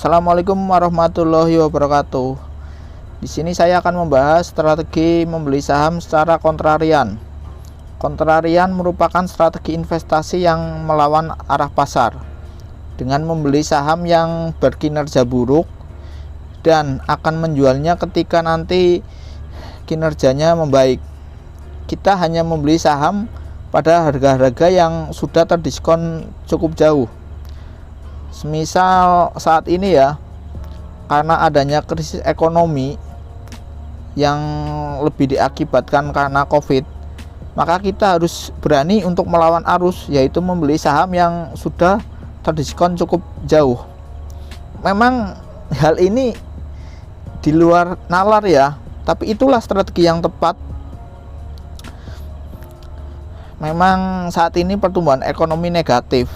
Assalamualaikum warahmatullahi wabarakatuh. Di sini saya akan membahas strategi membeli saham secara kontrarian. Kontrarian merupakan strategi investasi yang melawan arah pasar dengan membeli saham yang berkinerja buruk dan akan menjualnya ketika nanti kinerjanya membaik. Kita hanya membeli saham pada harga-harga yang sudah terdiskon cukup jauh. Semisal saat ini ya, karena adanya krisis ekonomi yang lebih diakibatkan karena COVID, maka kita harus berani untuk melawan arus, yaitu membeli saham yang sudah terdiskon cukup jauh. Memang hal ini di luar nalar ya, tapi itulah strategi yang tepat. Memang saat ini pertumbuhan ekonomi negatif.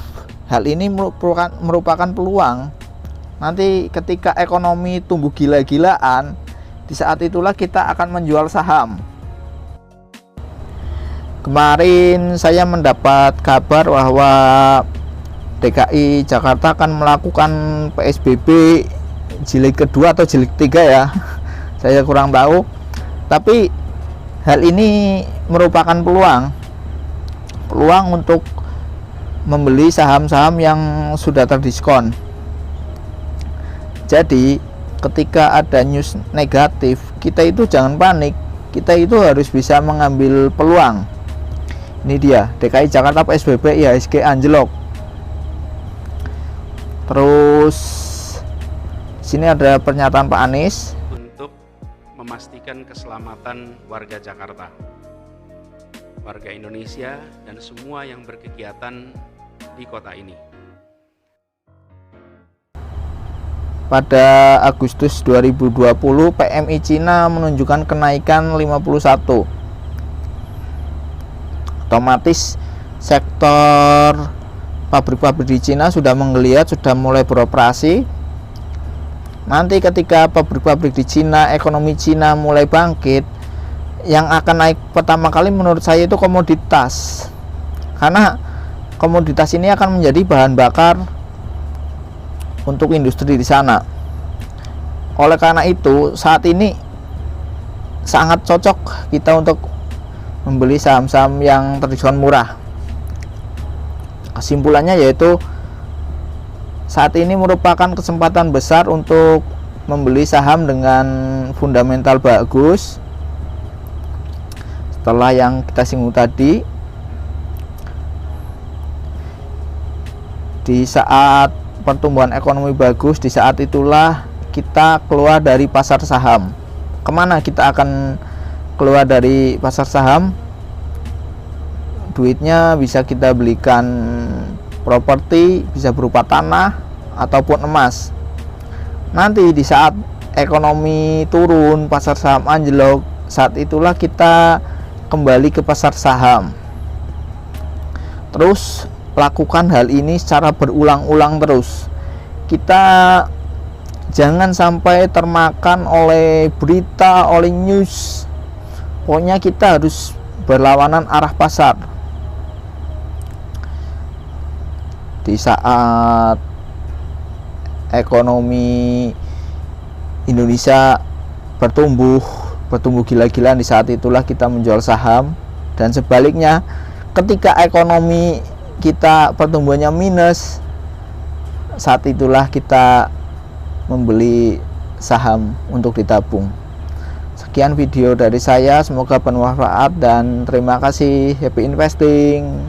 Hal ini merupakan peluang. Nanti ketika ekonomi tumbuh gila-gilaan, di saat itulah kita akan menjual saham. Kemarin saya mendapat kabar bahwa DKI Jakarta akan melakukan PSBB jilid kedua atau jilid 3 ya. Saya kurang tahu. Tapi hal ini merupakan peluang untuk membeli saham-saham yang sudah terdiskon. Jadi ketika ada news negatif, kita itu jangan panik, kita itu harus bisa mengambil peluang. Ini dia DKI Jakarta PSBB IHSG anjlok. Terus sini ada pernyataan Pak Anies untuk memastikan keselamatan warga Jakarta, warga Indonesia, dan semua yang berkegiatan di kota ini. Pada Agustus 2020, PMI Cina menunjukkan kenaikan 51. Otomatis sektor pabrik-pabrik di Cina sudah menggeliat, sudah mulai beroperasi. Nanti ketika pabrik-pabrik di Cina, ekonomi Cina mulai bangkit, yang akan naik pertama kali menurut saya itu komoditas, karena komoditas ini akan menjadi bahan bakar untuk industri di sana. Oleh karena itu saat ini sangat cocok kita untuk membeli saham-saham yang terdiskon murah. Kesimpulannya yaitu saat ini merupakan kesempatan besar untuk membeli saham dengan fundamental bagus. Setelah yang kita singgung tadi, di saat pertumbuhan ekonomi bagus, di saat itulah kita keluar dari pasar saham. Kemana kita akan keluar dari pasar saham? Duitnya bisa kita belikan properti, bisa berupa tanah ataupun emas. Nanti di saat ekonomi turun, pasar saham anjlok, saat itulah kita kembali ke pasar saham. Terus lakukan hal ini secara berulang-ulang terus. Kita jangan sampai termakan oleh berita, oleh news. Pokoknya kita harus berlawanan arah pasar. Di saat ekonomi Indonesia bertumbuh gila-gilaan, di saat itulah kita menjual saham. Dan sebaliknya, ketika ekonomi kita pertumbuhannya minus, saat itulah kita membeli saham untuk ditabung. Sekian video dari saya, semoga bermanfaat dan terima kasih. Happy investing.